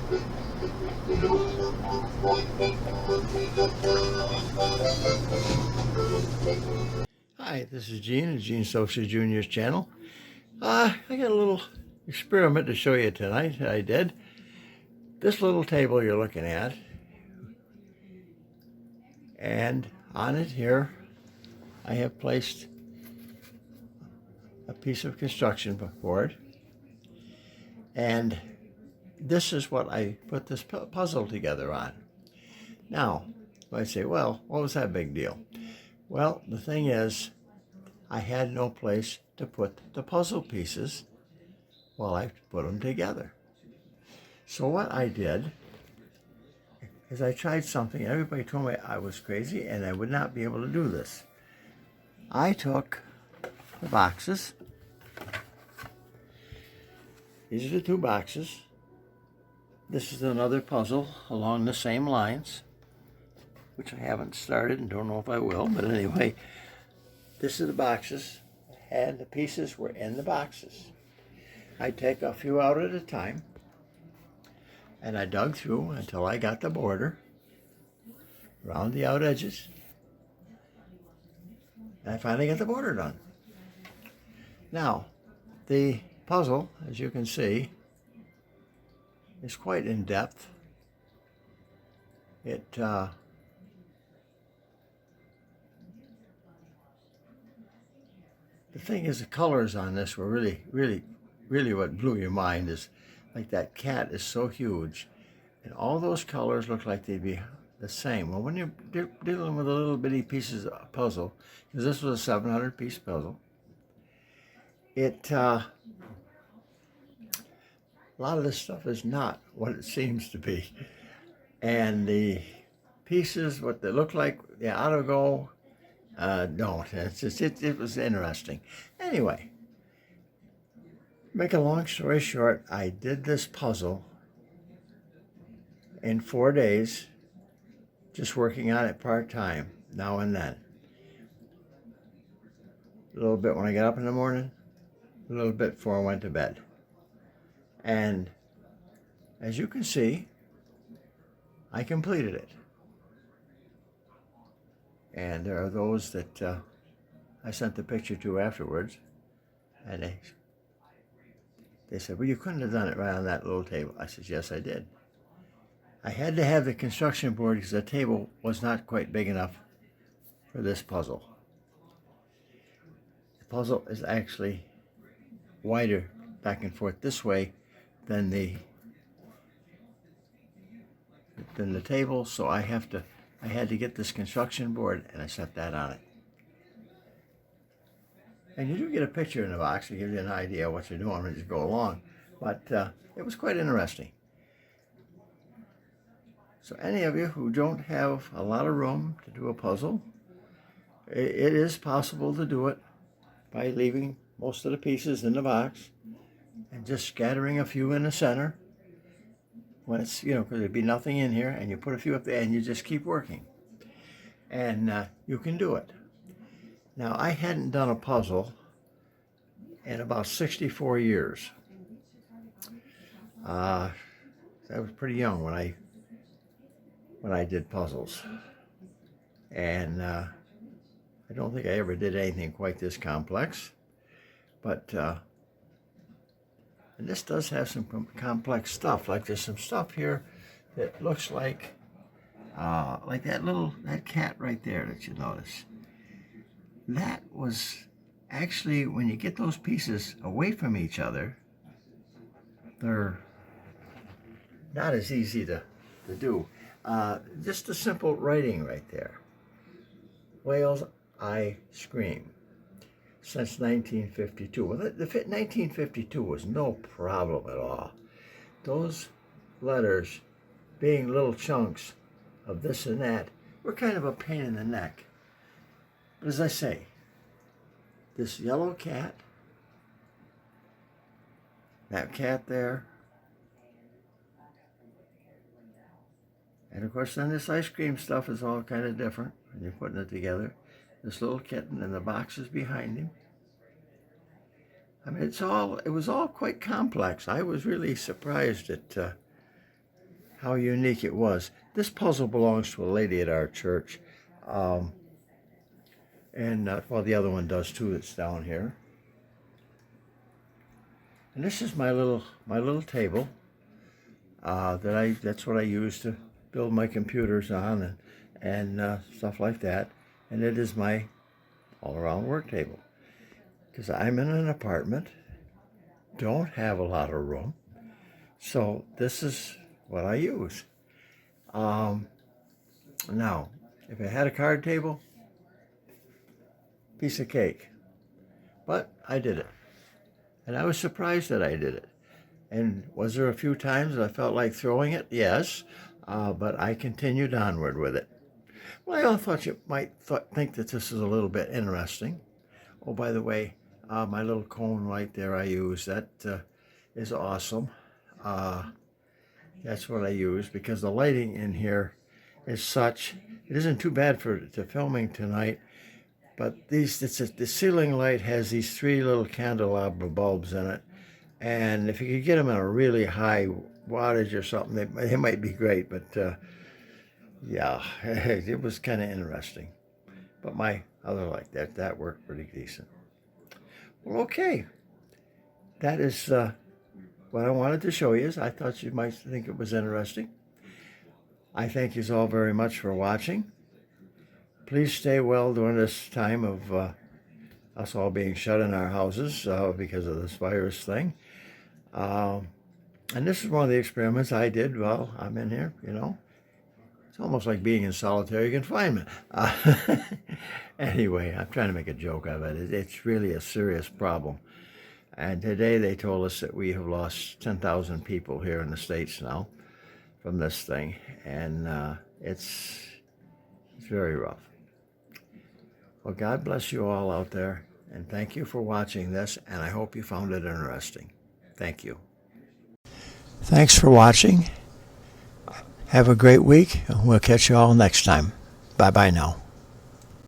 Hi, this is Gene at Gene Socia Jr.'s channel. I got a little experiment to show you tonight that I did. This little table you're looking at, and on it here, I have placed a piece of construction board, and this is what I put this puzzle together on. Now, you might say, well, what was that big deal? Well, the thing is, I had no place to put the puzzle pieces while I put them together. So what I did is I tried something. Everybody told me I was crazy and I would not be able to do this. I took the boxes. These are the two boxes. This is another puzzle along the same lines, which I haven't started and don't know if I will, but anyway, this is the boxes, and the pieces were in the boxes. I take a few out at a time, and I dug through until I got the border around the out edges, and I finally got the border done. Now, the puzzle, as you can see, is quite in depth. The thing is, the colors on this were really what blew your mind. Is like that cat is so huge, and all those colors look like they'd be the same. Well, when you're dealing with a little bitty pieces of puzzle, because this was a 700-piece puzzle, a lot of this stuff is not what it seems to be, and the pieces, what they look like, they ought to go. Don't. It's just, it was interesting. Anyway, make a long story short, I did this puzzle in 4 days, just working on it part-time, now and then. A little bit when I got up in the morning, a little bit before I went to bed. And as you can see, I completed it. And there are those that I sent the picture to afterwards, and they said, well, you couldn't have done it right on that little table. I said, yes, I did. I had to have the construction board because the table was not quite big enough for this puzzle. The puzzle is actually wider back and forth this way than the table, so I had to get this construction board, and I set that on it. And you do get a picture in the box to give you an idea of what you're doing as you go along. But it was quite interesting. So any of you who don't have a lot of room to do a puzzle, it is possible to do it by leaving most of the pieces in the box and just scattering a few in the center. When it's, because there'd be nothing in here, and you put a few up there and you just keep working. And you can do it. Now, I hadn't done a puzzle in about 64 years. I was pretty young when I did puzzles. And I don't think I ever did anything quite this complex. But and this does have some complex stuff. Like there's some stuff here that looks like that cat right there that you notice. That was actually, when you get those pieces away from each other, they're not as easy to do. Just a simple writing right there. Whales, I scream. Since 1952. Well, the 1952 was no problem at all. Those letters, being little chunks of this and that, were kind of a pain in the neck. But as I say, this yellow cat, that cat there, and of course then this ice cream stuff is all kind of different when you're putting it together. This little kitten and the boxes behind him. I mean, it was all quite complex. I was really surprised at how unique it was. This puzzle belongs to a lady at our church. Well, the other one does too. It's down here. And this is my little table that's what I use to build my computers on and stuff like that. And it is my all-around work table, because I'm in an apartment, don't have a lot of room, so this is what I use. Now, if I had a card table, piece of cake, but I did it, and I was surprised that I did it. And was there a few times that I felt like throwing it? Yes, but I continued onward with it. Well, I thought you might think that this is a little bit interesting. Oh, by the way, my little cone right there I use, that is awesome. That's what I use because the lighting in here is such, it isn't too bad for filming tonight, but the ceiling light has these 3 little candelabra bulbs in it, and if you could get them in a really high wattage or something, they might be great, but yeah, it was kind of interesting. But my other light, that worked pretty decent. Well, okay, that is what I wanted to show you. I thought you might think it was interesting. I thank you all very much for watching. Please stay well during this time of us all being shut in our houses because of this virus thing. And this is one of the experiments I did while I'm in here, you know. It's almost like being in solitary confinement. Anyway, I'm trying to make a joke of it. It's really a serious problem. And today they told us that we have lost 10,000 people here in the States now from this thing. And it's very rough. Well, God bless you all out there. And thank you for watching this. And I hope you found it interesting. Thank you. Thanks for watching. Have a great week. We'll catch you all next time. Bye-bye now.